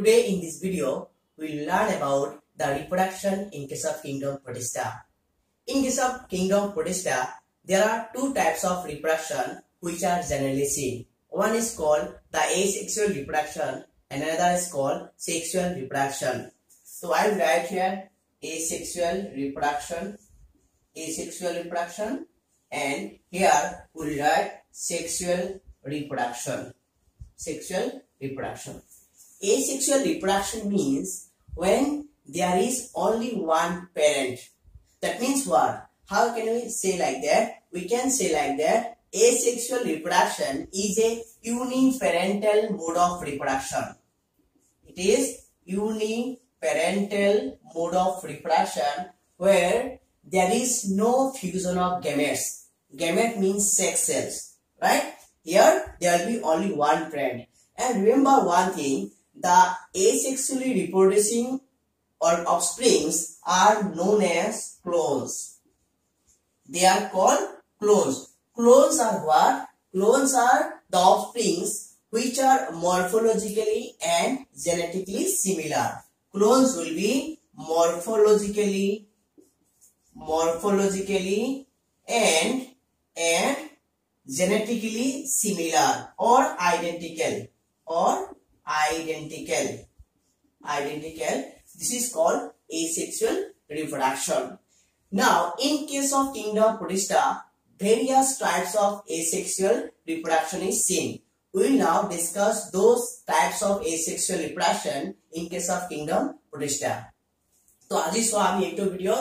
Today in this video, we will learn about the reproduction in case of kingdom Protista. In case of kingdom Protista, there are two types of reproduction which are generally seen. One is called the asexual reproduction and another is called sexual reproduction. So I will write here asexual reproduction, and here we will write sexual reproduction. Asexual reproduction means when there is only one parent. That means what? How can we say like that? We can say like that asexual reproduction is a uniparental mode of reproduction. It is uniparental mode of reproduction where there is no fusion of gametes. Gamete means sex cells, right? Here there will be only one parent. And remember one thing, the asexually reproducing or offsprings are known as clones. They are called clones. Clones are what? Clones are the offsprings which are morphologically and genetically similar. Clones will be morphologically and genetically similar or identical. This is called asexual reproduction. Now, in case of kingdom Protista, various types of asexual reproduction is seen. We will now discuss those types of asexual reproduction in case of kingdom Protista. So, আজি সোয়া আমি এইটো video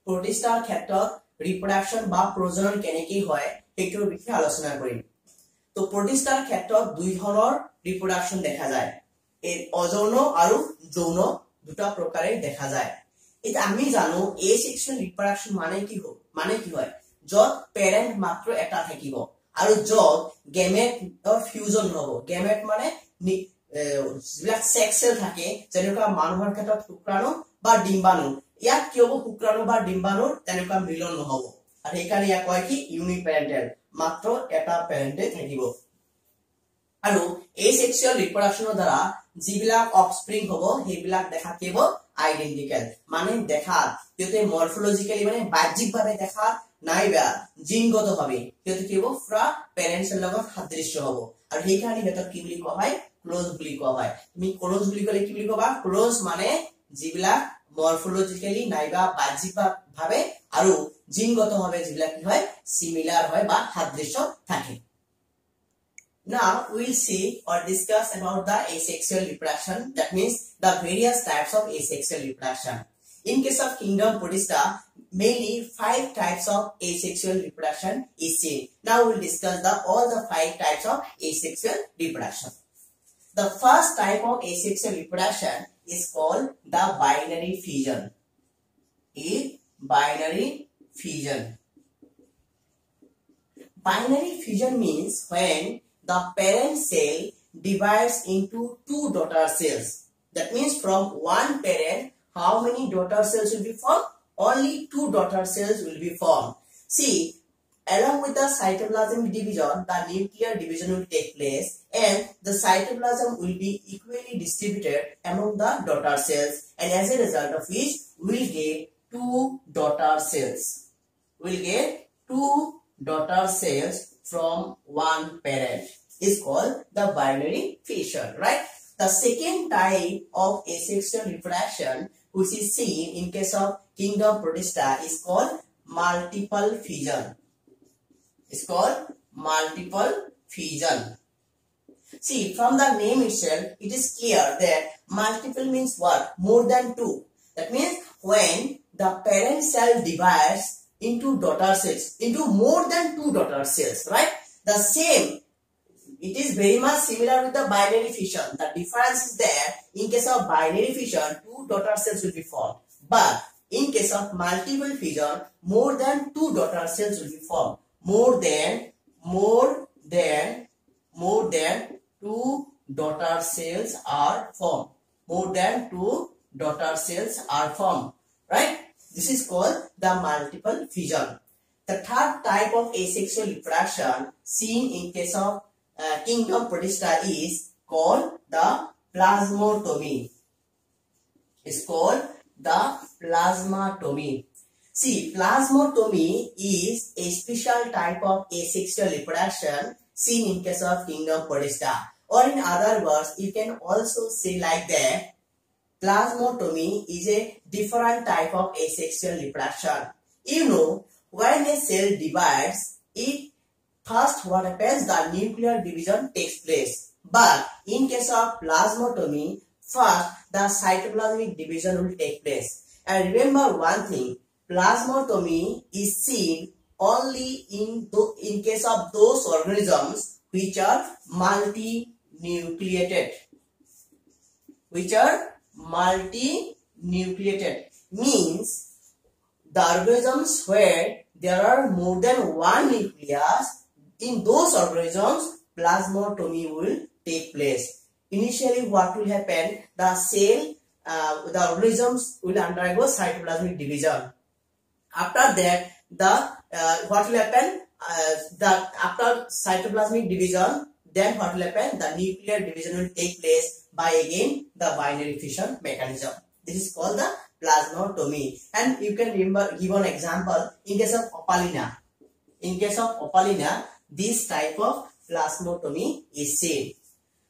Protista ক্ষেত্ৰত reproduction বা প্রজনন কেনেকৈ হয় এইটোৰ বিষয়ে আলোচনা কৰিম। তো Protista ক্ষেত্ৰত দুই ধৰণৰ reproduction দেখা যায়। এই অযৌন আৰু যৌন দুটা প্ৰকাৰে দেখা যায়। এটা আমি জানো asexual reproduction মানে কি হয় যত parent মাত্ৰ এটা থাকিব আৰু যত gamete or fusion হ'ব। gamete মানে যিবিলাক sex cell থাকে যেনেকুৱা মানুহৰ ক্ষেত্ৰত শুক্ৰাণু বা ডিম্বাণু, ইয়াত কি হ'ব শুক্ৰাণু বা ডিম্বাণুৰ তেনেকুৱা মিলন নহব আৰু সেইকাৰণে ইয়াক কয় কি ইউনিপেৰেন্টাল, মাত্ৰ এটা প্যাৰেন্টে থাকিব। আৰু asexual reproductionৰ দ্বাৰা যিবিলাক অফস্প্ৰিং হ'ব সেইবিলাক দেখা কিব আইডেন্টিক্যাল, মানে দেখা কিতে মৰফোলজিক্যালি মানে বাহ্যিকভাৱে দেখা নাইবা জিনগতভাৱে কিতে কিব ফ্ৰা প্যাৰেন্টছৰ লগত সাদৃশ্য হ'ব আৰু সেইকাৰণে হেতক কি বুলি কোৱা হয় ক্লোজ বুলি কোৱা হয়। তুমি ক্লোজ বুলি ক'লে কি বুলি ক'বা? ক্লোজ মানে যিবিলাক মৰফোলজিক্যালি নাইবা বাহ্যিকভাৱে আৰু জিনগতভাৱে যিবিলাক কি হয় সিমিলার হয় বা সাদৃশ্য থাকে। Now we will see or discuss about the asexual reproduction, that means the various types of asexual reproduction. In case of kingdom Protista, mainly 5 types of asexual reproduction is seen. Now we will discuss all the 5 types of asexual reproduction. The first type of asexual reproduction is called the binary fission. Binary fission means when the parent cell divides into 2 daughter cells. That means from one parent, how many daughter cells will be formed? Only 2 daughter cells will be formed. See, along with the cytoplasmic division, the nuclear division will take place and the cytoplasm will be equally distributed among the daughter cells, and as a result of which we will get 2 daughter cells. We will get 2 daughter cells from one parent. Is called the binary fission, right? The second type of asexual reproduction which is seen in case of kingdom Protista is called multiple fission. See, from the name itself, it is clear that multiple means what? More than 2. That means when the parent cell divides into daughter cells, into more than 2 daughter cells, right? The same, it is very much similar with the binary fission. The difference is that in case of binary fission, 2 daughter cells will be formed. But in case of multiple fission, more than 2 daughter cells will be formed. More than 2 daughter cells are formed. Right? This is called the multiple fission. The third type of asexual reproduction seen in case of kingdom Protista is called the plasmotomy. is called the plasmatomy. See, plasmatomy is a special type of asexual reproduction seen in case of kingdom Podesta. Or in other words, you can also say like that, plasmatomy is a different type of asexual reproduction. You know, when a cell divides, it first what happens, the nuclear division takes place. But in case of plasmatomy, first the cytoplasmic division will take place. And remember one thing, plasmatomy is seen only in case of those organisms which are multinucleated. Means the organisms where there are more than one nucleus, in those organisms plasmatomy will take place. Initially what will happen, the cell, the organisms will undergo cytoplasmic division. After that, what will happen, after cytoplasmic division, then what will happen, the nuclear division will take place by again the binary fission mechanism. This is called the plasmatomy. And you can remember, give an example in case of Opalina. In case of Opalina, this type of plasmatomy is seen.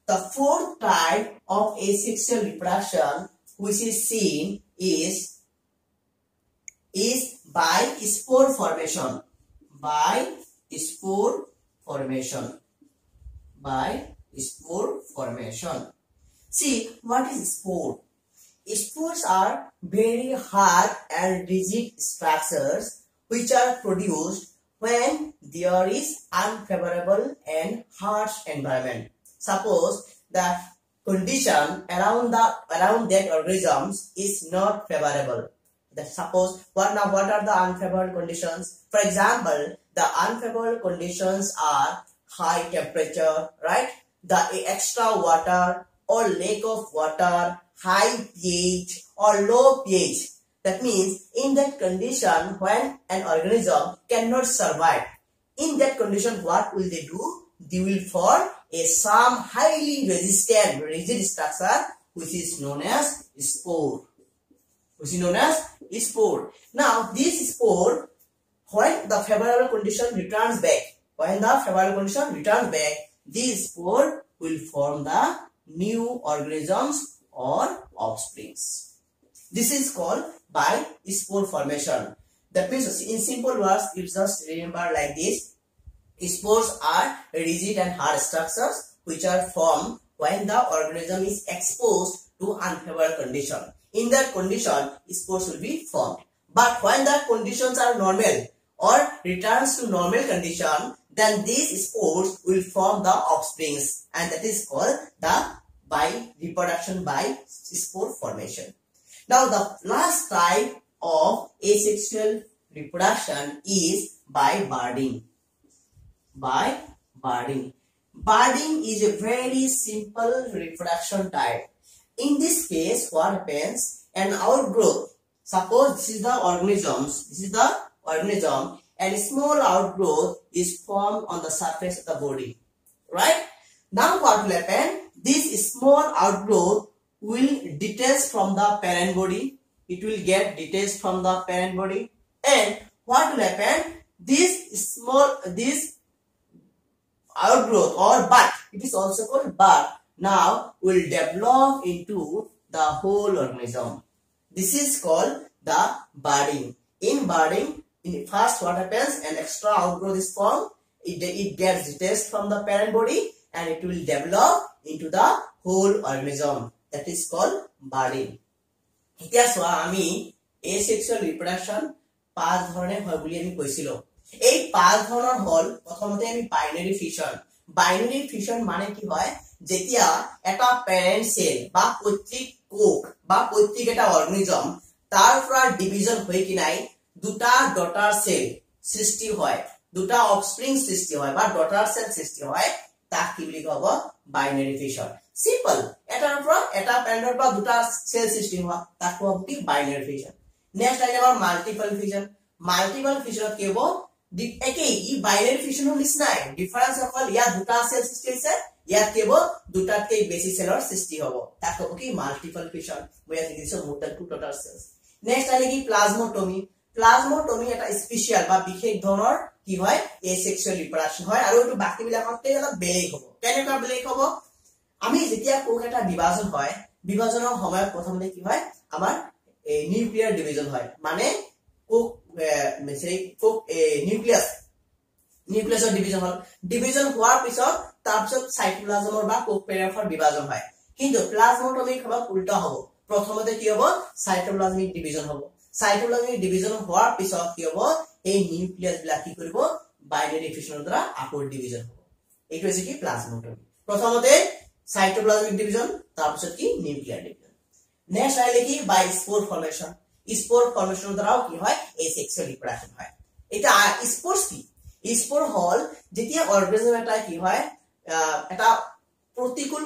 The fourth type of asexual reproduction which is seen is by spore formation. By spore formation. See, what is spore? Spores are very hard and rigid structures which are produced when there is unfavorable and harsh environment. Suppose the condition around that organisms is not favorable. Suppose what are the unfavorable conditions? For example, the unfavorable conditions are high temperature, right? The extra water or lack of water, high pH or low pH. That means in that condition when an organism cannot survive, in that condition what will they do? They will form some highly resistant rigid structure which is known as spore. Now this spore, when the favorable condition returns back, this spore will form the new organisms or offsprings. This is called by spore formation. That means in simple words, you just remember like this. Spores are rigid and hard structures which are formed when the organism is exposed to unfavorable condition. In that condition, spores will be formed. But when the conditions are normal or returns to normal condition, then these spores will form the offsprings, and that is called the reproduction by spore formation. Now the last type of asexual reproduction is by budding. Budding is a very simple reproduction type. In this case, what happens? An outgrowth. Suppose this is the organism, and a small outgrowth is formed on the surface of the body, right? Now what will happen? This small outgrowth will detach from the parent body. It will get detached from the parent body, and what will happen? This outgrowth or bud, it is also called bud, now will develop into the whole organism. This is called the budding. In budding, first what happens? An extra outgrowth is formed. It gets detached from the parent body and it will develop into the whole organism. That is called budding. এতিয়া সোয়া আমি asexual reproduction পাঁচ ধরনের হয় বলি আমি কইছিলো। এই পাঁচ ধরনের হল প্রথমতে আমি বাইনারি ফিশন। বাইনারি ফিশন মানে কি হয়? যেতিয়া এটা প্যারেন্ট সেল বা পৈতৃক কোষ বা পৈতৃক এটা অর্গানিজম তার পৰা ডিভিজন হৈ কি নাই দুটা ডটার সেল সৃষ্টি হয়, দুটা অফস্প্রিং সৃষ্টি হয় বা ডটার সেল সৃষ্টি হয়, তাক কি বুলি কব? Binary fission. সিম্পল, এটাৰ পৰা এটা প্যারেন্টৰ পৰা দুটা সেল সৃষ্টি হোৱা তাক কব কি? Binary fission. নেক্সট আইলে আমাৰ মাল্টিপল ফিশন। মাল্টিপল ফিশনত কি হ'ব? একেই ই বাইনারি ফিশনৰ নিচিনাই, ডিফারেন্স অকল ইয়া দুটা সেল সৃষ্টি হৈছে, ইয়াত কেব দুটাতকে বেছি সেলৰ সৃষ্টি হ'ব তাক হ'ব কি মাল্টিপল ফিশন মই ইয়াত দিছো more than 2 total cells next আলে কি প্লাজমোটমি প্লাজমোটমি এটা স্পেশাল বা বিশেষ ধৰণৰ কি হয় এসেক্সুৱেল ৰিপ্ৰডাকশন হয় আৰু এটো বাকি বিলাকতে অলপ বেলেগ হ'ব কেনেকা বেলেগ হ'ব আমি যেতিয়া কোক এটা বিভাজন হয় বিভাজনৰ সময়ত প্ৰথমতে কি হয় আমাৰ নিউক্লিয়াৰ ডিভিজন হয় মানে কোক কোক নিউক্লিয়াছৰ ডিভিজন হোৱাৰ পিছত তাৰপিছত সাইটোপ্লাজমৰ বা কোক পেৰেফৰ বিভাজন হয় কিন্তু প্লাজমোটমিক হ'ব উল্টা হ'ব প্ৰথমতে কি হ'ব সাইটোপ্লাজমিক ডিভিজন হ'ব সাইটোপ্লাজমিক ডিভিজন হোৱাৰ পিছত কি হ'ব এই নিউক্লিয়াছ বিলাক কি কৰিব বাইনাৰি ফিউজনৰ দ্বাৰা আকৌ ডিভিজন হ'ব এইটো হৈছে কি প্লাজমোটমি প্ৰথমতে সাইটোপ্লাজমিক ডিভিজন তাৰপিছত কি নিউক্লিয়াৰ ডিভিজন নেক্সট আইলে কি বাই স্পোৰ ফৰ্মেশনৰ দ্বাৰাও কি হয় এসেক্সুৱেল ৰিপ্ৰডাকশন হয় এটা স্পোৰ্স কি স্পোৰ হল যেতিয়া অৰ্গানিজম এটা কি হয় এটা প্ৰতিকূল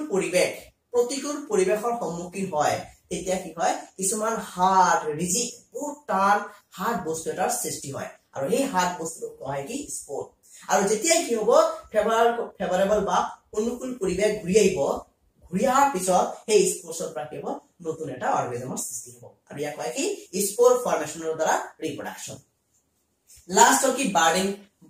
পৰিবেশৰ সন্মুখীন হয় তেতিয়া কি হয় কিছুমান হাৰ্ড ৰিজিড বহুত টান হাৰ্ড বস্তু এটাৰ সৃষ্টি হয় আৰু এই হাৰ্ড বস্তুটো কয় কি স্পোৰ আৰু যেতিয়া কি হ'ব ফেভাৰেবল বা অনুকূল পৰিবেশ ঘূৰিয়াৰ পিছত এই স্পোৰ্সৰ পৰা কি হ'ব নতুন এটা অৰ্গানিজমৰ সৃষ্টি হ'ব আৰু ইয়াক কয় কি স্পোৰ ফৰ্মেশনৰ দ্বাৰা ৰিপ্ৰডাকশন লাষ্ট কি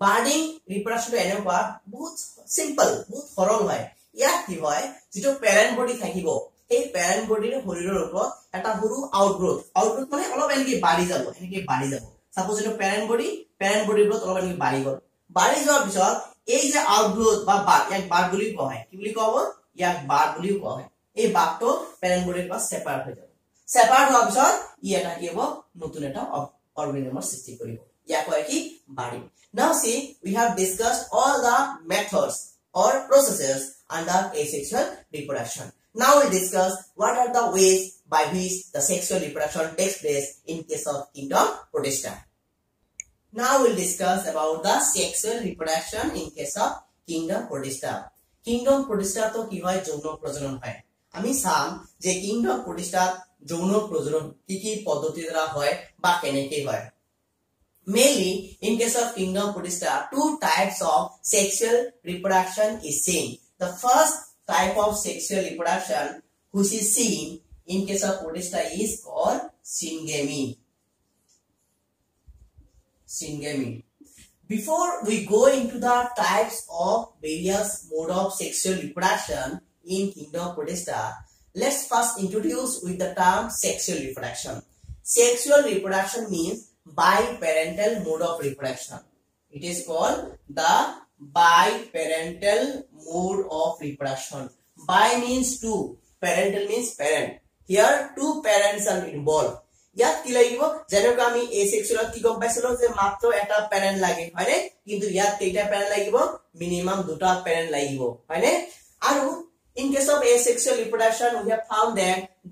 বাৰ্ডিং ৰিপ্ৰডাকশনটো এনেকুৱা বহুত সিম্পল বহুত সৰল হয় ইয়াত কি হয় যেটো প্যাৰেন্ট বডি থাকিব এই প্যাৰেন্ট বডিৰ শৰীৰৰ ওপৰত এটা সৰু আউটগ্ৰোথ মানে অলপ এনেকি বাঢ়ি যাব সাপোজ এটো প্যাৰেন্ট বডিৰ ওপৰত অলপ এনেকি বাঢ়ি যোৱাৰ পিছত এই যে আউটগ্ৰোথ বা ইয়াক বাৰ্ড বুলি কোৱা হয় কি বুলি কোৱা হ'ব ইয়াক বাৰ্ড বুলি কোৱা হয় এই বাৰ্ডটো প্যাৰেন্ট বডিৰ পৰা সেপাৰেট হৈ যাব সেপাৰেট হোৱাৰ পিছত ই এটা কি হ'ব নতুন এটা অৰ্গানিজমৰ সৃষ্টি কৰিব ইয়াক কয় কি বাৰ্ডিং Now see, we have discussed all the methods or processes under asexual reproduction. Now we'll discuss what are the ways by which the sexual reproduction takes place in case of kingdom Protista. Now we'll discuss about the sexual reproduction in case of kingdom Protista. Kingdom Protista to ki hoy যৌন প্রজনন হয় আমি সাম যে kingdom Protista যৌন প্রজনন কি পদ্ধতি দ্বারা হয় বা কেনেকে হয় Mainly, in case of kingdom Protista, two types of sexual reproduction is seen. The first type of sexual reproduction which is seen in case of Protista is called syngamy. Before we go into the types of various mode of sexual reproduction in kingdom Protista, let's first introduce with the term sexual reproduction. Sexual reproduction means biparental mode of reproduction. It is called the biparental mode of reproduction. Bi means two, parental means parent. Here two parents are involved. ইয়াত কি লাগিব যেনেকৈ আমি এসেক্সুৱেলত কি গম পাইছিলো যে মাত্ৰ এটা প্যাৰেন্ট লাগে হয়নে কিন্তু ইয়াত কেইটা প্যাৰেন্ট লাগিব মিনিমাম দুটা প্যাৰেন্ট লাগিব হয়নে আৰু in case of asexual reproduction we have found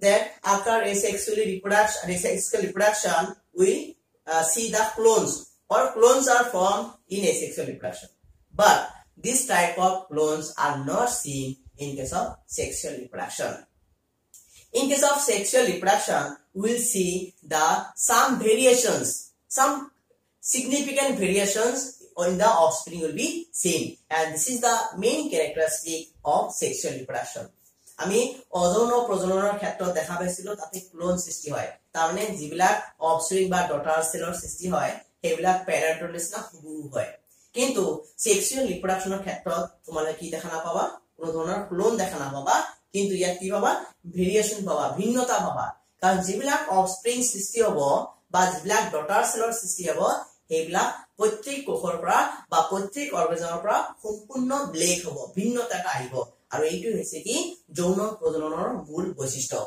that after asexual reproduction we see the clones are formed in asexual reproduction but this type of clones are not seen in case of sexual reproduction. In case of sexual reproduction we will see some significant variations in the offspring will be seen and this is the main characteristic of sexual reproduction. আমি অযৌন প্ৰজননৰ ক্ষেত্ৰত দেখা পাইছিলো তাতে clone সৃষ্টি হয় তাৰমানে যিবিলাক অফস্প্ৰিং বা ডটাৰ সেলৰ সৃষ্টি হয় সেইবিলাক প্যাৰেন্টৰ নিচিনা হুবহু হয় কিন্তু সেক্সুৱেল ৰিপ্ৰডাকশনৰ ক্ষেত্ৰত তোমালোকে কি দেখা নাপাবা কোনো ধৰণৰ ক্লোন দেখা নাপাবা কিন্তু ইয়াত কি পাবা ভেৰিয়েচন পাবা ভিন্নতা পাবা কাৰণ যিবিলাক অফস্প্ৰিং সৃষ্টি হ'ব বা যিবিলাক ডটাৰ সেলৰ সৃষ্টি হ'ব সেইবিলাক প্ৰত্যেক কোষৰ পৰা বা প্ৰত্যেক অৰ্গানিজমৰ পৰা সম্পূৰ্ণ ব্লেক হ'ব ভিন্নতা এটা আহিব আৰু এইটো হৈছে কি যৌন প্ৰজননৰ মূল বৈশিষ্ট্য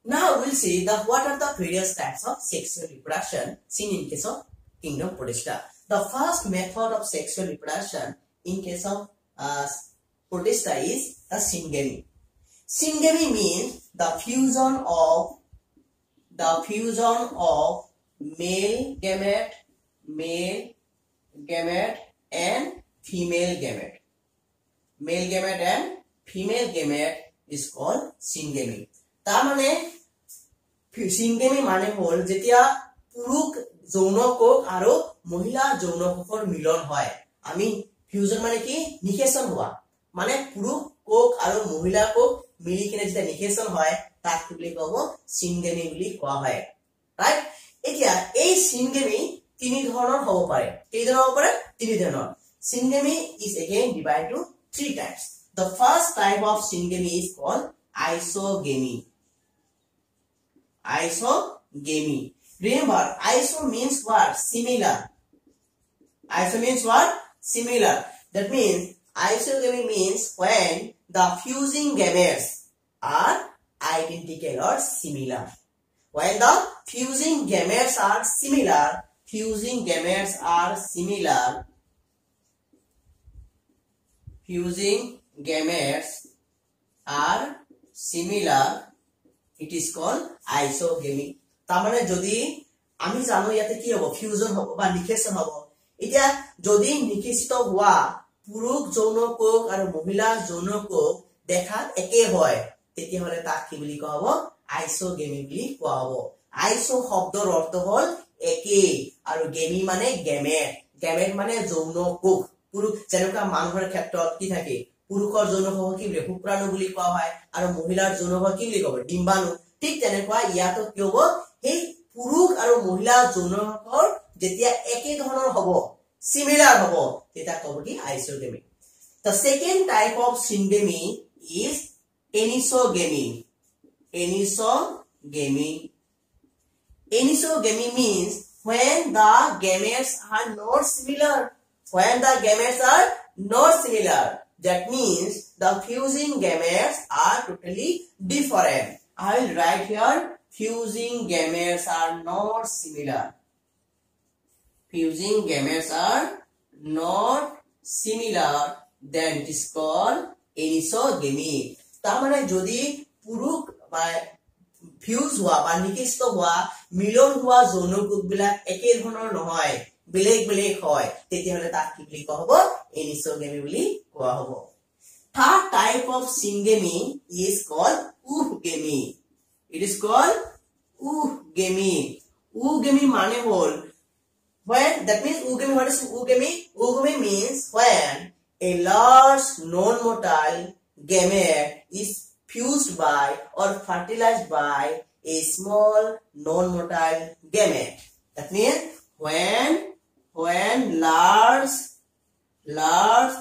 Now we'll see what are the various types of sexual reproduction seen in case of kingdom Protista. The first method of sexual reproduction in case of Protista is the syngamy. Syngamy means the fusion of male gamete and female gamete. Male gamete and female gamete is called syngamy. তাৰমানে syngamy মানে হল যেতিয়া পুৰুষ যৌন কোষ আৰু মহিলা যৌন কোষৰ মিলন হয় আমি ফিউজন মানে কি নিষেচন হোৱা মানে পুৰুষ কোষ আৰু মহিলা কোষ মিলি কিনে যেতিয়া নিষেচন হয় তাক কি বুলি কব সিংগেমি বুলি কোৱা হয় ৰাইট এতিয়া এই সিংগেমি তিনি ধৰণৰ হ'ব পাৰে কেই ধৰণৰ হ'ব পাৰে তিনি ধৰণৰ সিংগেমি is again divided to three types the first type of syngamy is called isogamy remember iso means what similar similar that means isogamy means when the fusing gametes are identical or similar when the fusing gametes are similar it is called isogamy তামানে যদি আমি জানো ইয়াতে কি হ'ব fusion হ'ব বা নিষেচন হ'ব এতিয়া যদি নিষেচিত হোৱা পুৰুষ যৌন কোষ আৰু মহিলা যৌন কোষ দেখাত একে হয় তেতিয়া হলে তাক কি বুলি কোৱা হ'ব আইসোগেমি বুলি কোৱা হ'ব আইসো শব্দৰ অৰ্থ হ'ল একে আৰু গেমি মানে গেমেট মানে যৌন কোষ পুৰুষ যেনেকুৱা মানুহৰ ক্ষেত্ৰত কি থাকে পুৰুষৰ যৌন কোষ কি বুলি শুক্ৰাণু বুলি কোৱা হয় আৰু মহিলাৰ যৌন কোষ কি বুলি ক'ব ডিম্বাণু ঠিক তেনেকুৱা ইয়াতো কি হ'ব এই পুৰুষ আৰু মহিলা যৌন কোষৰ যেতিয়া একে ধৰণৰ হ'ব similar hobo eta kobo ki isogamy the second type of syngamy is anisogamy means when the gametes are not similar that means the fusing gametes are totally different I will write here fusing gametes are not similar then it is called anisogamy তামানে যদি পুৰুষ বা fuse হোৱা বা নিষিষ্ট হোৱা মিলন হোৱা যৌন কোষবিলাক একে ধৰণৰ নহয় বেলেগ হয় তেতিয়া হলে তাক কি বুলি কোৱা হ'ব anisogamy বুলি কোৱা হ'ব third type of syngamy is called oogamy মানে হ'ল when that means oogamy what is oogamy means when a large non-motile gamete is fused by or fertilized by a small non-motile gamete that means when large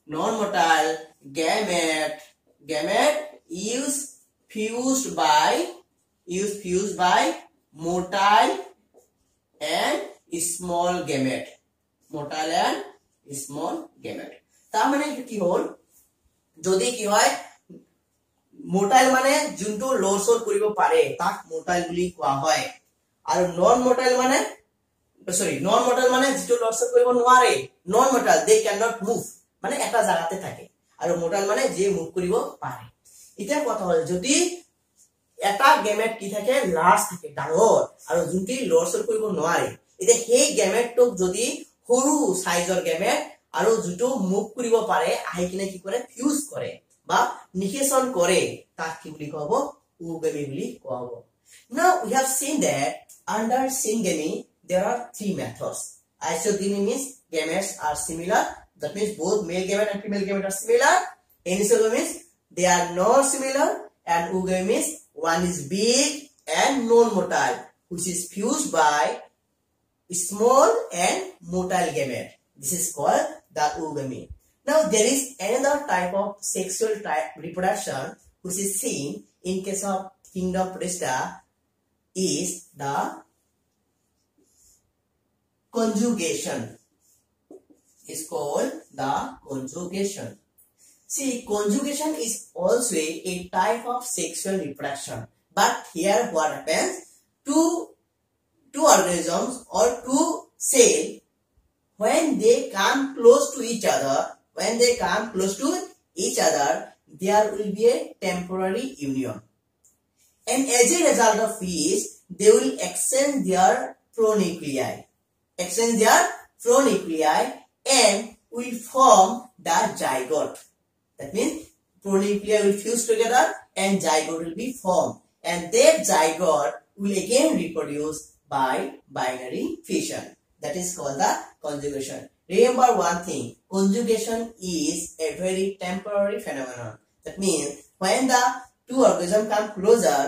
non-motile gamete is fused by motile and small gamete তা মানে কি হল যদি কি হয় motile মানে যোনটো লৰসৰ কৰিব পাৰে তাক মোটাইল বুলি কোৱা হয় আৰু নন মোটাইল মানে যেটো লৰসৰ কৰিব নোৱাৰে নন মোটাইল they cannot move মানে এটা জায়গাতে থাকে আৰু মোটাইল মানে যে মুভ কৰিব পাৰে এতিয়া কথা হল যদি এটা গেমেট কি থাকে লাৰ্জ থাকে ডাঙৰ আৰু যোনটি লৰসৰ কৰিব নোৱাৰে এতিয়া সেই গেমেটক যদি সৰু সাইজৰ গেমেট আৰু যেটো মুভ কৰিব পাৰে আহি কিনে কি কৰে ফিউজ কৰে বা নিষেচন কৰে তাক কি বুলি কব ওগেমি বুলি কব now we have seen that under syngamy there are three methods isogamy means gametes are similar that means both male gamete and female gamete are similar anisogamy means they are not similar and oogamy means one is big and non-motile which is fused by small and motile gamete this is called the oogamy now there is another type of sexual reproduction which is seen in case of kingdom Protista is the conjugation is called the conjugation see conjugation is also a type of sexual reproduction but here what happens two organisms or two cells when they come close to each other there will be a temporary union and as a result of which they will exchange their pronuclei and will form the zygote that means pronuclei will fuse together and zygote will be formed and that zygote will again reproduce by binary fission that is called the conjugation Remember one thing, conjugation is a very temporary phenomenon. That means when the two organisms come closer,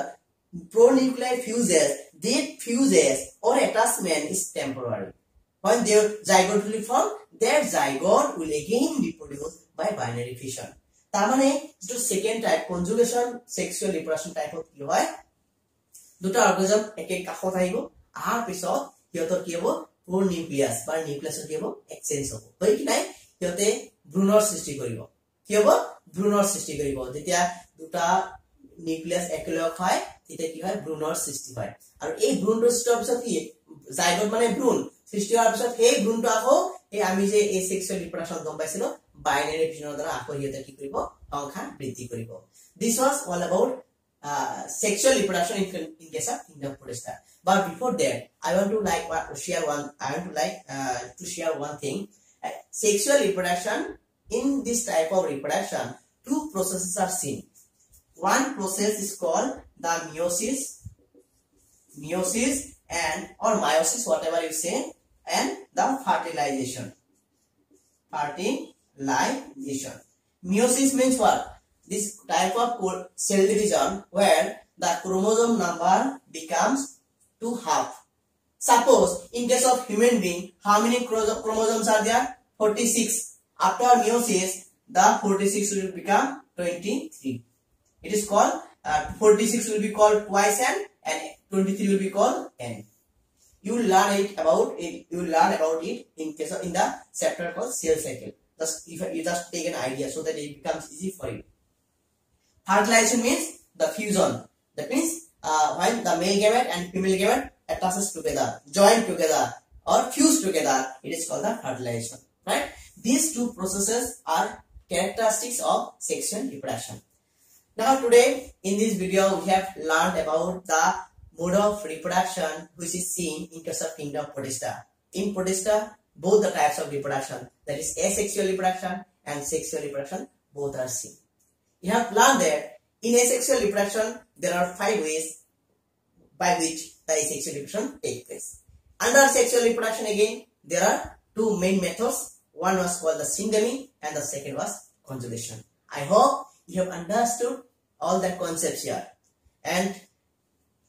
pronuclear fuses, that fuses or attachment is temporary. When their zygote will form, that zygote will again be produced by binary fission. Tamane, the second type, conjugation sexual reproduction type of ki hoy. Duta organism eke kakhot ahibo, ahar pisot hiyotor ki hobo pronucleus ba nucleus ki hobo exchange hobo. Hoi ki nai hiyote ভ্রূণৰ সৃষ্টি কৰিব কি হ'ব ভ্রূণৰ সৃষ্টি কৰিব যেতিয়া দুটা nucleus একেলগ হয় তেতিয়া কি হয় ভ্রূণৰ সৃষ্টি হয় আৰু এই ভ্রূণৰ সৃষ্টি হোৱাৰ পিছত কি জাইগোট মানে ভ্রূণ সৃষ্টি হোৱাৰ পিছত সেই ভ্রূণটো আকৌ এই আমি যে এসেক্সুৱেল ৰিপ্ৰডাকচন গম পাইছিলো বাইনাৰি ফিশনৰ দ্বাৰা আকৌ ইহতে কি কৰিব সংখ্যা বৃদ্ধি কৰিব this was all about sexual reproduction in case of kingdom protista but before that I want to share one thing sexual reproduction in this type of reproduction two processes are seen one process is called the meiosis and or meiosis whatever you say and the fertilization meiosis means what this type of cell division where the chromosome number becomes to half suppose in case of human being how many chromosomes are there 46 after meiosis the 46 will become 23 it is called 46 will be called twice n and 23 will be called n you will learn about it in case of in the chapter called cell cycle just if you just take an idea so that it becomes easy for you fertilization means the fusion that means when the male gamete and female gamete attaches together join together or fuse together it is called the fertilization right these two processes are characteristics of sexual reproduction now today in this video we have learned about the mode of reproduction which is seen in case of kingdom protista in protista both the types of reproduction that is asexual reproduction and sexual reproduction both are seen you have learned that in asexual reproduction there are 5 ways by which the asexual reproduction takes place under sexual reproduction again there are two main methods one was called the syngamy and the second was conjugation I hope you have understood all the concepts here and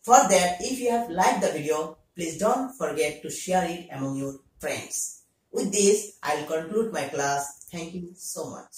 for that if you have liked the video please don't forget to share it among your friends with this I will conclude my class thank you so much